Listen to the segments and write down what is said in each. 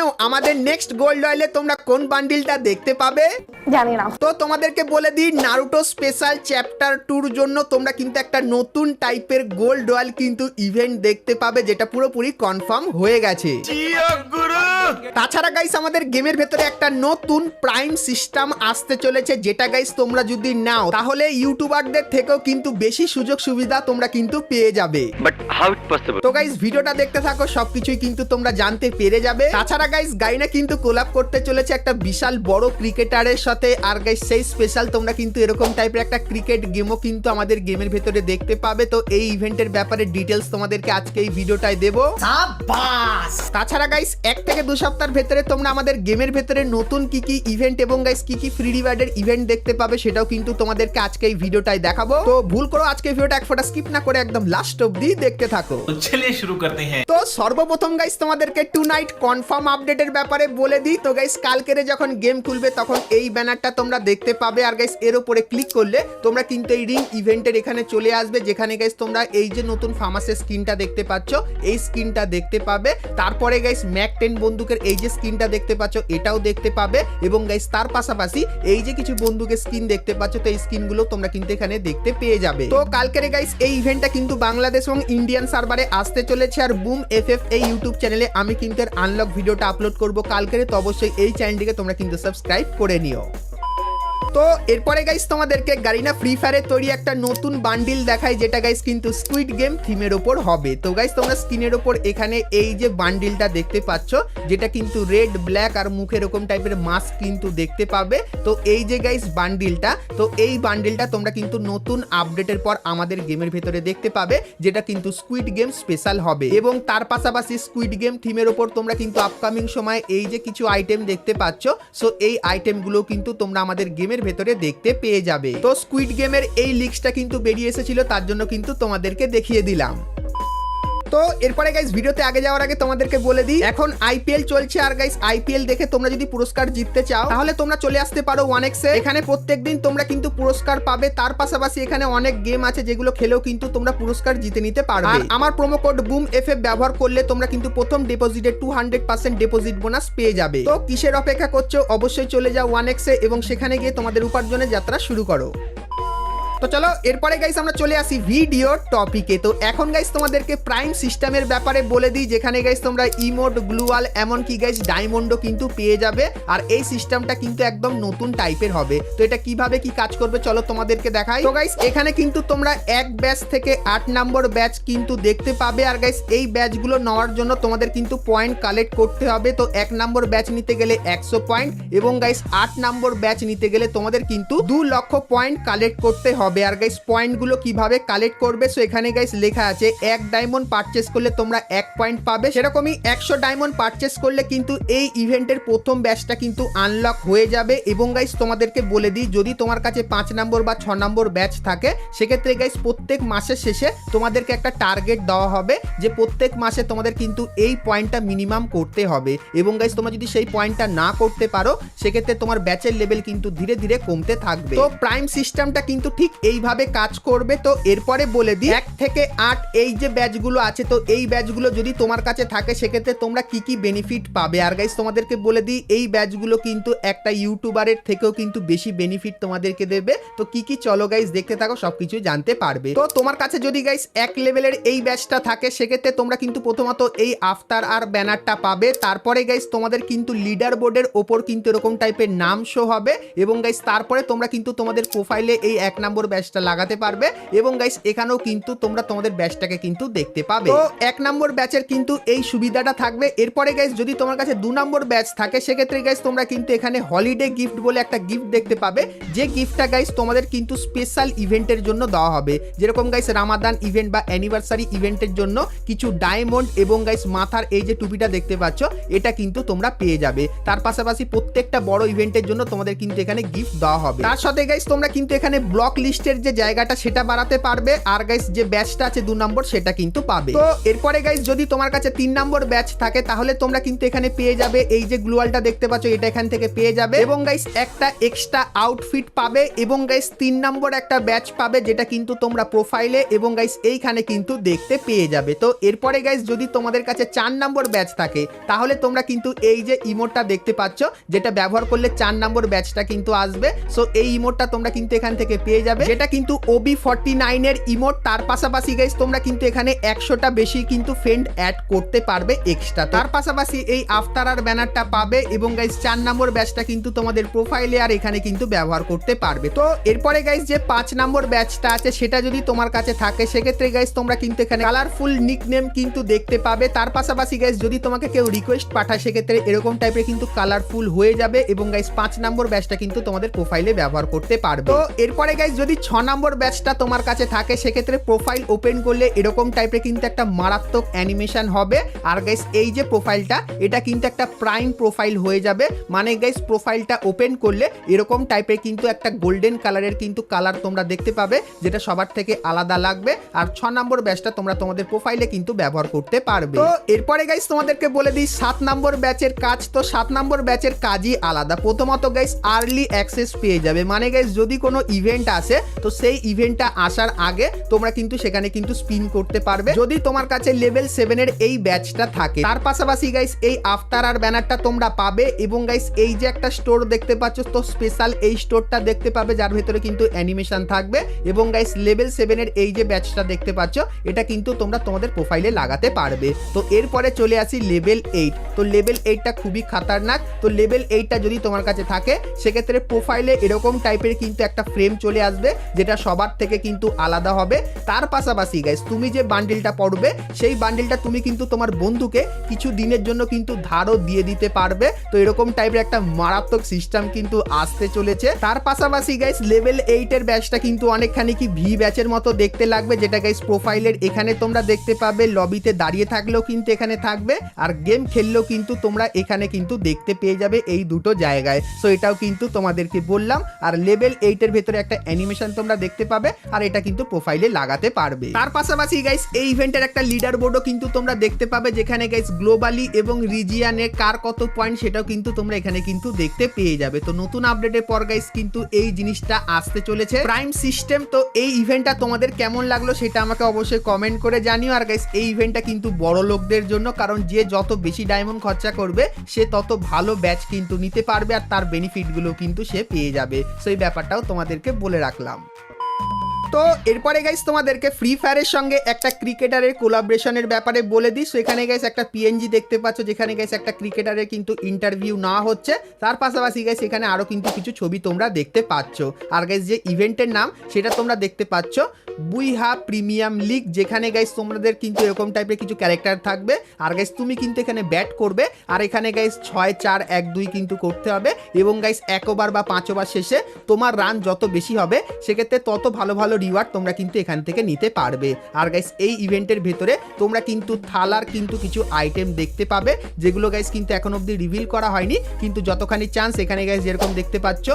জানো আমাদের next gold রয়্যালে তোমরা কোন বান্ডিলটা দেখতে পাবে? জানি না। তো তোমাদেরকে বলে দিই, নারুটো স্পেশাল চ্যাপ্টার 2 জন্য তোমরা কিন্তু একটা নতুন টাইপের গোল্ড রয়্যাল কিন্তু ইভেন্ট দেখতে পাবে, যেটা পুরোপুরি কনফার্ম হয়ে গেছে। তাছাড়া গাইস আমাদের গেমের ভেতরে একটা নতুন প্রাইম সিস্টেম আসতে চলেছে, যেটা গাইস তোমরা যদি নাও তাহলে ইউটিউবারদের থেকেও কিন্তু বেশি সুযোগ সুবিধা তোমরা কিন্তু পেয়ে যাবে। But how it possible? তো গাইস ভিডিওটা দেখতে থাকো, সবকিছুই কিন্তু তোমরা জানতে পেরে যাবে। তাছাড়া গাইস গাইনা কিন্তু কোলাব করতে চলেছে একটা বিশাল বড় ক্রিকেটারের সাথে, আর গাইস সেই স্পেশাল তোমরা কিন্তু এরকম টাইপের একটা ক্রিকেট গেমও কিন্তু আমাদের গেমের ভেতরে দেখতে পাবে। তো এই ইভেন্টের ব্যাপারে ডিটেলস তোমাদেরকে আজকে এই ভিডিওটায় দেবো। তাছাড়া গাইস 1 থেকে 2 সপ্তাহের ভেতরে তোমরা আমাদের গেমের ভেতরে নতুন কি কি ইভেন্ট এবং গাইস কি কি ফ্রি রিওয়ার্ডের ইভেন্ট দেখতে পাবে সেটাও কিন্তু তোমাদেরকে আজকে এই ভিডিওটায় দেখাবো। তো ভুল করো আজকে ভিডিওটা এক ফোঁটা স্কিপ না করে একদম লাস্ট অবধি দেখতে থাকো। चलिए शुरू करते हैं। তো সর্বপ্রথম গাইস তোমাদেরকে টু নাইট কনফার্ম আপডেটের ব্যাপারে বলে দিই। তো গাইস কালকেরে যখন গেম খুলবে তখন এই ব্যানারটা তোমরা দেখতে পাবে, আর গাইস এর উপরে ক্লিক করলে তোমরা কিন্তু এই রিং ইভেন্টের এখানে চলে আসবে, যেখানে গাইস তোমরা এই যে নতুন ফার্মাসের স্কিনটা দেখতে পাচ্ছ এই স্কিনটা দেখতে পাবে। তারপরে গাইস ম্যাক 10 বন্দুকের এই যে স্কিনটা দেখতে পাচ্ছ এটাও দেখতে পাবে, এবং গাইস তার পাশাপাশি এই যে কিছু বন্দুকের স্কিন দেখতে পাচ্ছ, তো এই স্কিনগুলো তোমরা কিন্তু এখানে দেখতে পেয়ে যাবে। তো কালকেরে গাইস এই ইভেন্টটা কিন্তু বাংলাদেশ এবং ইন্ডিয়ান সার্ভারে আসতে চলেছে, আর বুম এফএফ এই ইউটিউব চ্যানেলে আমি কিন্তু এর আনলক ভিডিওটা আপলোড করব কালকেরে। তো অবশ্যই এই চ্যানেলটিকে তোমরা কিন্তু সাবস্ক্রাইব করে নিও। তো এরপরে গাইস তোমাদেরকে গারিনা ফ্রি ফায়ারের তৈরি একটা নতুন বান্ডিল দেখাই, যেটা গাইস কিন্তু স্কুইড গেম থিমের ওপর হবে। তো গাইস তোমরা স্ক্রিনের ওপর এখানে এই যে বান্ডিলটা দেখতে পাচ্ছ, যেটা কিন্তু রেড ব্ল্যাক আর মুখে এরকম টাইপের মাস্ক কিন্তু দেখতে পাবে। তো এই যে গাইস বান্ডিলটা, তো এই বান্ডিলটা তোমরা কিন্তু নতুন আপডেটের পর আমাদের গেমের ভেতরে দেখতে পাবে, যেটা কিন্তু স্কুইড গেম স্পেশাল হবে। এবং তার পাশাপাশি স্কুইড গেম থিমের ওপর তোমরা কিন্তু আপকামিং সময় এই যে কিছু আইটেম দেখতে পাচ্ছ, সো এই আইটেমগুলো কিন্তু তোমরা আমাদের গেমের ভেতরে দেখতে পেয়ে যাবে। তো স্কুইড গেমের এই লিস্টটা কিন্তু বেরিয়ে এসেছিল, তার জন্য কিন্তু তোমাদেরকে দেখিয়ে দিলাম। তো এরপরে গাইস ভিডিওতে আগে যাওয়ার আগে তোমাদেরকে বলে দিই, এখন আইপিএল চলছে, আর গাইস আইপিএল দেখে তোমরা যদি পুরস্কার জিততে চাও তাহলে তোমরা চলে আসতে পারো 1x এ। এখানে প্রত্যেকদিন তোমরা কিন্তু পুরস্কার পাবে, তার পাশাপাশি এখানে অনেক গেম আছে যেগুলো খেলেও কিন্তু তোমরা পুরস্কার জিতে নিতে পারবে। আর আমার প্রোমো কোড বুম এফএফ ব্যবহার করলে তোমরা কিন্তু প্রথম ডিপোজিটে 200% ডিপোজিট বোনাস পেয়ে যাবে। তো কিসের অপেক্ষা করছো, অবশ্যই চলে যাও 1x এ এবং সেখানে গিয়ে তোমাদের উপার্জনের যাত্রা শুরু করো। তো চলো এরপরে গাইস আমরা চলে আসি ভিডিও টপিকে। তো এখন গাইস তোমাদেরকে প্রাইম সিস্টেমের ব্যাপারে বলে দিই, যেখানে গাইস তোমরা ইমোট, গ্লুয়াল, এমনকি গাইস ডায়মন্ডও কিন্তু পেয়ে যাবে। আর এই সিস্টেমটা কিন্তু একদম নতুন টাইপের হবে। তো এটা কিভাবে কি কাজ করবে চলো তোমাদেরকে দেখাই। তো গাইস এখানে কিন্তু তোমরা 1 ব্যাচ থেকে 8 নম্বর ব্যাচ কিন্তু দেখতে পাবে, আর গাইস এই ব্যাচগুলো নেওয়ার জন্য তোমাদের কিন্তু পয়েন্ট কালেক্ট করতে হবে। তো 1 নম্বর ব্যাচ নিতে গেলে 100 পয়েন্ট, এবং গাইস 8 নম্বর ব্যাচ নিতে গেলে তোমাদের কিন্তু 2 লক্ষ পয়েন্ট কালেক্ট করতে হবে। আর গাইস পয়েন্টগুলো কিভাবে কালেক্ট করবে, সো এখানে গাইস লেখা আছে 1 ডায়মন্ড পারচেজ করলে তোমরা 1 পয়েন্ট পাবে, সেরকমই 100 ডায়মন্ড পারচেজ করলে কিন্তু এই ইভেন্টের প্রথম ব্যাচটা কিন্তু আনলক হয়ে যাবে। এবং গাইস তোমাদেরকে বলে দিই, যদি তোমার কাছে 5 নম্বর বা 6 নম্বর ব্যাচ থাকে সেক্ষেত্রে গাইস প্রত্যেক মাসের শেষে তোমাদেরকে একটা টার্গেট দেওয়া হবে, যে প্রত্যেক মাসে তোমাদের কিন্তু এই পয়েন্টটা মিনিমাম করতে হবে। এবং গাইস তোমরা যদি সেই পয়েন্টটা না করতে পারো সেক্ষেত্রে তোমার ব্যাচের লেভেল কিন্তু ধীরে ধীরে কমতে থাকবে। তো প্রাইম সিস্টেমটা কিন্তু ঠিক এইভাবে কাজ করবে। তো এরপরে বলে দিই 1 থেকে 8 এই যে ব্যাচগুলো আছে, তো এই ব্যাচগুলো যদি তোমার কাছে থাকে সেক্ষেত্রে তোমরা কি কি বেনিফিট পাবে। আর গাইস তোমাদেরকে বলে দিই এই ব্যাচগুলো কিন্তু একটা ইউটিউবারের থেকেও কিন্তু বেশি বেনিফিট তোমাদেরকে দেবে। তো কি কি চলো গাইস দেখতে থাকো, সবকিছু জানতে পারবে। তো তোমার কাছে যদি গাইস 1 লেভেলের এই ব্যাচটা থাকে সেক্ষেত্রে তোমরা কিন্তু প্রথমত এই আফতার আর ব্যানারটা পাবে। তারপরে গাইস তোমাদের কিন্তু লিডার বোর্ডের ওপর কিন্তু এরকম টাইপের নাম শো হবে, এবং গাইস তারপরে তোমরা কিন্তু তোমাদের প্রোফাইলে এই 1 নম্বর ব্যাচটা লাগাতে পারবে, এবং গাইস এখানেও কিন্তু তোমরা তোমাদের ব্যাচটাকে কিন্তু দেখতে পাবে। তো 1 নম্বর ব্যাচের কিন্তু এই সুবিধাটা থাকবে। এরপরে গাইস যদি তোমার কাছে 2 নম্বর ব্যাচ থাকে সেক্ষেত্রে গাইস তোমরা কিন্তু এখানে হলিডে গিফট বলে একটা গিফট দেখতে পাবে, যে গিফটটা গাইস তোমাদের কিন্তু স্পেশাল ইভেন্টের জন্য দেওয়া হবে। যেরকম গাইস রামাদান ইভেন্ট বা অ্যানিভার্সারি ইভেন্টের জন্য কিছু ডায়মন্ড এবং গাইস মাথার এই যে টুপিটা দেখতে পাচ্ছ এটা কিন্তু তোমরা পেয়ে যাবে। তার পাশাপাশি প্রত্যেকটা বড় ইভেন্টের জন্য তোমাদের কিন্তু এখানে গিফট দেওয়া হবে। তার সাথে গাইস তোমরা কিন্তু এখানে ব্লক লিস্ট চেস্টের যে জায়গাটা সেটা বাড়াতে পারবে, আর গাইস যে ব্যাচটা আছে 2 নম্বর সেটা কিন্তু পাবে। তো এরপরে গাইস যদি তোমার কাছে 3 নম্বর ব্যাচ থাকে তাহলে তোমরা কিন্তু এখানে পেয়ে যাবে এই যে গ্লুয়ালটা দেখতে পাচ্ছ, এটা এখান থেকে পেয়ে যাবে এবং গাইস একটা এক্সট্রা আউটফিট পাবে এবং গাইস 3 নম্বর একটা ব্যাচ পাবে যেটা কিন্তু তোমরা প্রোফাইলে এবং গাইস এইখানে কিন্তু দেখতে পেয়ে যাবে। তো এরপরে গাইস যদি তোমাদের কাছে 4 নম্বর ব্যাচ থাকে তাহলে তোমরা কিন্তু এই যে ইমোটটা দেখতে পাচ্ছ যেটা ব্যবহার করলে 4 নম্বর ব্যাচটা কিন্তু আসবে। সো এই ইমোটটা তোমরা কিন্তু এখান থেকে পেয়ে যাবে, যেটা কিন্তু OB49 এর ইমোট। তার পাশাপাশি গাইস তোমরা কিন্তু এখানে 100টা বেশি কিন্তু ফ্রেন্ড অ্যাড করতে পারবে এক্সট্রা। তার পাশাপাশি এই আফতার আর ব্যানারটা পাবে এবং গাইস 4 নম্বর ব্যাচটা কিন্তু তোমাদের প্রোফাইলে আর এখানে কিন্তু ব্যবহার করতে পারবে। তো এরপরে গাইস যে 5 নম্বর ব্যাচটা আছে সেটা যদি তোমার কাছে থাকে সেক্ষেত্রে গাইস তোমরা কিন্তু এখানে কালারফুল নিকনেম কিন্তু দেখতে পাবে। তার পাশাপাশি গাইস যদি তোমাকে কেউ রিকোয়েস্ট পাঠায় সেক্ষেত্রে এরকম টাইপের কিন্তু কালারফুল হয়ে যাবে এবং গাইস 5 নম্বর ব্যাচটা কিন্তু তোমাদের প্রোফাইলে ব্যবহার করতে পারবে। তো এরপরে গাইস যদি 6 নম্বর ব্যাচটা তোমার কাছে থাকে সেক্ষেত্রে প্রোফাইল ওপেন করলে এরকম টাইপের কিন্তু একটা মারাত্মক অ্যানিমেশন হবে। আর গাইস এই যে প্রোফাইলটা এটা কিন্তু একটা প্রাইম প্রোফাইল হয়ে যাবে, মানে গাইস প্রোফাইলটা ওপেন করলে এরকম টাইপের কিন্তু একটা গোল্ডেন কালারের কিন্তু কালার তোমরা দেখতে পাবে যেটা সবার থেকে আলাদা লাগবে। আর 6 নম্বর ব্যাচটা তোমরা তোমাদের প্রোফাইলে কিন্তু ব্যবহার করতে পারবে। তো এরপরে গাইস তোমাদেরকে বলে দিই 7 নম্বর ব্যাচের কাজ। তো 7 নম্বর ব্যাচের কাজই আলাদা। প্রথমত গাইস আর্লি অ্যাক্সেস পেয়ে যাবে, মানে গাইস যদি কোনো ইভেন্ট আসে তো সেই ইভেন্টটা আসার আগে তোমরা কিন্তু সেখানে কিন্তু স্পিন করতে পারবে যদি তোমার কাছে লেভেল 7 এর এই ব্যাচটা থাকে। তার পাশাপাশি গাইস এই আফতার আর ব্যানারটা তোমরা পাবে এবং গাইস এই যে একটা স্টোর দেখতে পাচ্ছ তো স্পেশাল এই স্টোরটা দেখতে পাবে যার ভিতরে কিন্তু অ্যানিমেশন থাকবে এবং গাইস লেভেল 7 এর এই যে ব্যাচটা দেখতে পাচ্ছ এটা কিন্তু তোমরা তোমাদের প্রোফাইলে লাগাতে পারবে। তো এরপরে চলে আসি লেভেল 8। তো লেভেল 8টা খুবই খাতারনাক। তো লেভেল 8টা যদি তোমার কাছে থাকে সেক্ষেত্রে প্রোফাইলে এরকম টাইপের কিন্তু একটা ফ্রেম চলে আসবে যেটা সবার থেকে কিন্তু আলাদা হবে। তার পাশাপাশি গাইস তুমি যে বান্ডিলটা পড়বে সেই বান্ডিলটা তুমি কিন্তু তোমার বন্ধুকে কিছু দিনের জন্য কিন্তু ধারও দিয়ে দিতে পারবে। তো এরকম টাইপের একটা মারাত্মক সিস্টেম কিন্তু আসতে চলেছে। তার পাশাপাশি গাইস লেভেল 8 এর ব্যাচটা কিন্তু অনেকখানি কি ভি ব্যাচের মতো দেখতে লাগবে, যেটা গাইস প্রোফাইলের এখানে তোমরা দেখতে পাবে। লবিতে দাঁড়িয়ে থাকলেও কিন্তু এখানে থাকবে আর গেম খেললেও কিন্তু তোমরা এখানে কিন্তু দেখতে পেয়ে যাবে এই দুটো জায়গায়। সো এটাও কিন্তু তোমাদেরকে বললাম। আর লেভেল 8 এর ভেতরে একটা অ্যানিমেশন তোমরা দেখতে পাবে আর এটা কিন্তু প্রোফাইলে লাগাতে পারবে। তার পাশাপাশি গাইস এই ইভেন্টের একটা লিডার বোর্ডও কিন্তু তোমরা দেখতে পাবে যেখানে গাইস গ্লোবালি এবং রিজিয়ানে কার কত পয়েন্ট সেটাও কিন্তু তোমরা এখানে কিন্তু দেখতে পেয়ে যাবে। তো নতুন আপডেটের পর গাইস কিন্তু এই জিনিসটা আসতে চলেছে প্রাইম সিস্টেম। তো এই ইভেন্টটা তোমাদের কেমন লাগলো সেটা আমাকে অবশ্যই কমেন্ট করে জানিও। আর গাইস এই ইভেন্টটা কিন্তু বড় লোকদের জন্য, কারণ যে যত বেশি ডায়মন্ড খরচা করবে সে তত ভালো ব্যাচ কিন্তু নিতে পারবে আর তার বেনিফিটগুলো কিন্তু সে পেয়ে যাবে। সেই ব্যাপারটাও তোমাদেরকে বলে রাখলাম। তো এরপরে গাইস তোমাদেরকে ফ্রি ফায়ারের সঙ্গে একটা ক্রিকেটারের কোলাবরেশনের ব্যাপারে বলে দিই। সো এখানে গাইস একটা পিএনজি দেখতে পাচ্ছ যেখানে গাইস একটা ক্রিকেটারের কিন্তু ইন্টারভিউ নেওয়া হচ্ছে। তার পাশাপাশি গাইস এখানে আরো কিন্তু কিছু ছবি তোমরা দেখতে পাচ্ছ। আর গাইস যে ইভেন্টের নাম সেটা তোমরা দেখতে পাচ্ছ বুইহা প্রিমিয়াম লিগ, যেখানে গাইস তোমাদের কিন্তু এরকম টাইপের কিছু ক্যারেক্টার থাকবে। আর গাইস তুমি কিন্তু এখানে ব্যাট করবে আর এখানে গাইস 6-4-1-2 কিন্তু করতে হবে এবং গাইস 1 ওভার বা 5 ওভার শেষে তোমার রান যত বেশি হবে সেক্ষেত্রে তত ভালো ভালো রিওয়ার্ড তোমরা কিন্তু এখান থেকে নিতে পারবে। আর গাইস এই ইভেন্টের ভেতরে তোমরা কিন্তু থালার কিন্তু কিছু আইটেম দেখতে পাবে যেগুলো গাইস কিন্তু এখন অবধি রিভিল করা হয়নি, কিন্তু যতখানি চান্স এখানে গাইস যেরকম দেখতে পাচ্ছ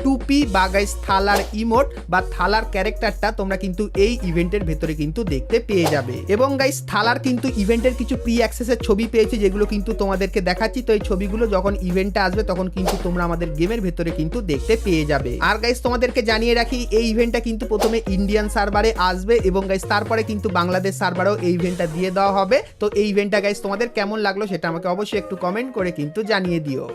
টুপি বা গাইস থালার ইমোট বা থালার ক্যারেক্টারটা তোমরা কিন্তু এই ইভেন্টের ভেতরে কিন্তু দেখতে পেয়ে যাবে। এবং গাইস থালার কিন্তু ইভেন্টের কিছু প্রি অ্যাক্সেসের ছবি পেয়েছি যেগুলো কিন্তু তোমাদেরকে দেখাচ্ছি। তো এই ছবিগুলো যখন ইভেন্টটা আসবে তখন কিন্তু তোমরা আমাদের গেমের ভেতরে কিন্তু দেখতে পেয়ে যাবে। আর গাইস তোমাদেরকে জানিয়ে রাখি এই ইভেন্টটা কিন্তু প্রথমে ইন্ডিয়ান সার্ভারে আসবে এবং গাইস তারপরে কিন্তু বাংলাদেশ সার্ভারেও এই ইভেন্টটা দিয়ে দেওয়া হবে। তো এই ইভেন্টটা গাইস তোমাদের কেমন লাগলো সেটা আমাকে অবশ্যই একটু কমেন্ট করে কিন্তু জানিয়ে দিও।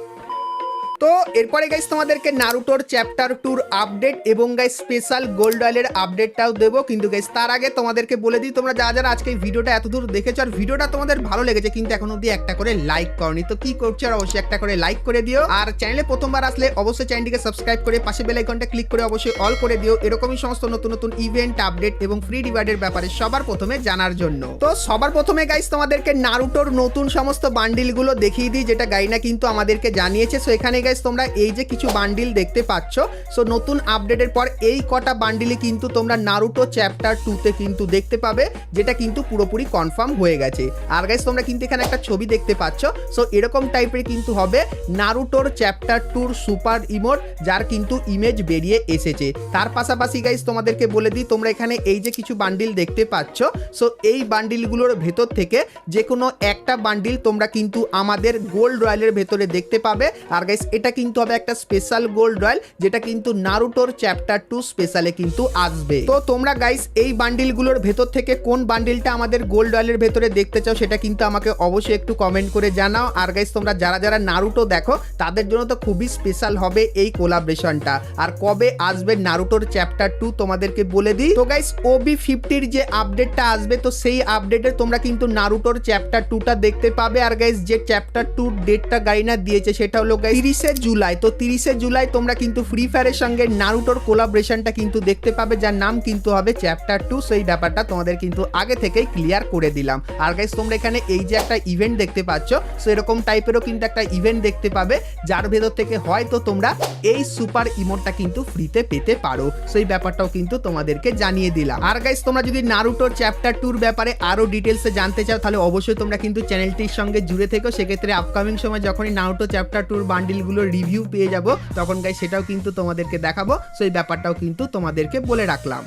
তো এরপরে গাইস তোমাদেরকে নারুটোর চ্যাপ্টার 2 আপডেট এবং গাইস স্পেশাল গোল্ড রয়্যালের আপডেটটাও দেবো, কিন্তু গাইস তার আগে তোমাদেরকে বলে দিই তোমরা যারা আজকে এই ভিডিওটা এতদূর দেখেছো আর ভিডিওটা তোমাদের ভালো লেগেছে কিন্তু এখন অবধি একটা করে লাইক করনি, তো কি করছো আর অবশ্যই একটা করে লাইক করে দিও। আর চ্যানেলে প্রথমবার আসলে অবশ্যই চ্যানেলটিকে সাবস্ক্রাইব করে পাশে বেল আইকনটা ক্লিক করে অবশ্যই অল করে দিও এরকমই সমস্ত নতুন নতুন ইভেন্ট আপডেট এবং ফ্রি রিওয়ার্ডের ব্যাপারে সবার প্রথমে জানার জন্য। তো সবার প্রথমে গাইস তোমাদেরকে নারুটোর নতুন সমস্ত বান্ডিলগুলো দেখিয়ে দিই যেটা গাইনা কিন্তু আমাদেরকে জানিয়েছে। সো এখানে গাইস গাইস তোমরা এই যে কিছু বান্ডিল দেখতে পাচ্ছ, সো নতুন আপডেটের পর এই কটা বান্ডিলই কিন্তু তোমরা নারুটো চ্যাপ্টার 2 তে কিন্তু দেখতে পাবে, যেটা কিন্তু পুরোপুরি কনফার্ম হয়ে গেছে। আর গাইস তোমরা কিন্তু এখানে একটা ছবি দেখতে পাচ্ছ, সো এরকম টাইপের কিন্তু হবে নারুটোর চ্যাপ্টার 2 সুপার ইমোট, যার কিন্তু ইমেজ বেরিয়ে এসেছে। তার পাশাপাশি গাইস তোমাদেরকে বলে দিই, তোমরা এখানে এই যে কিছু বান্ডিল দেখতে পাচ্ছ, সো এই বান্ডিলগুলোর ভেতর থেকে যে কোনো একটা বান্ডিল তোমরা কিন্তু আমাদের গোল্ড রয়্যালের ভেতরে দেখতে পাবে। আর গাইস এটা কিন্তু হবে একটা স্পেশাল গোল্ড রয়্যাল, যেটা কিন্তু নারুটোর চ্যাপ্টার 2 স্পেশালে কিন্তু আসবে। তো তোমরা গাইস এই বান্ডিলগুলোর ভেতর থেকে কোন বান্ডিলটা আমাদের গোল্ড রয়্যালের ভেতরে দেখতে চাও সেটা কিন্তু আমাকে অবশ্যই একটু কমেন্ট করে জানাও। আর গাইস তোমরা যারা যারা নারুটো দেখো তাদের জন্য তো খুবই স্পেশাল হবে এই কোলাবরেশনটা। আর কবে আসবে নারুটোর চ্যাপ্টার 2 তোমাদেরকে বলে দিই। তো গাইস OB50 যে আপডেটটা আসবে, তো সেই আপডেটে তোমরা কিন্তু নারুটোর চ্যাপ্টার 2টা দেখতে পাবে। আর গাইস যে চ্যাপ্টার 2 ডেটটা গাইনা দিয়েছে সেটা হলো গাইস 30শে জুলাই। তো 30শে জুলাই তোমরা কিন্তু ফ্রি ফায়ারের সঙ্গে নারুটোর কোলাবরেশনটা কিন্তু দেখতে পাবে, যার নাম কিন্তু হবে চ্যাপ্টার 2। সেই ব্যাপারটা তোমাদের কিন্তু আগে থেকেই ক্লিয়ার করে দিলাম। আর গাইস তোমরা এখানে এই যে একটা ইভেন্ট দেখতে পাচ্ছ, সো এরকম টাইপেরও কিন্তু একটা ইভেন্ট দেখতে পাবে, যার ভেতর থেকে হয়তো তোমরা এই সুপার ইমোটটা কিন্তু ফ্রিতে পেতে পারো। সেই ব্যাপারটাও কিন্তু তোমাদেরকে জানিয়ে দিলাম। আর গাইস তোমরা যদি নারুটোর চ্যাপ্টার 2 ব্যাপারে আরো ডিটেলসে জানতে চাও তাহলে অবশ্যই তোমরা কিন্তু চ্যানেলটির সঙ্গে জুড়ে থেকো। সেক্ষেত্রে আপকামিং সময় যখনই নারুটো চ্যাপ্টার 2 বান্ডিলগুলোর রিভিউ পেয়ে যাব, তখন গাইস সেটাও কিন্তু তোমাদেরকে দেখাবো। সেই ব্যাপারটাও কিন্তু তোমাদেরকে বলে রাখলাম।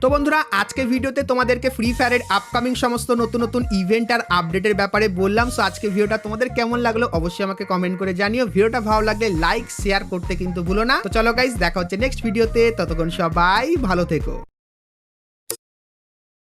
তো বন্ধুরা আজকে ভিডিওতে তোমাদেরকে ফ্রি ফায়ারের আপকামিং সমস্ত নতুন নতুন ইভেন্ট আর আপডেটের ব্যাপারে বললাম। সো আজকে ভিডিওটা তোমাদের কেমন লাগলো অবশ্যই আমাকে কমেন্ট করে জানিও। ভিডিওটা ভালো লাগলে লাইক শেয়ার করতে কিন্তু ভুলো না। তো চলো গাইস দেখা হচ্ছে নেক্সট ভিডিওতে, ততক্ষণ সবাই ভালো থেকো।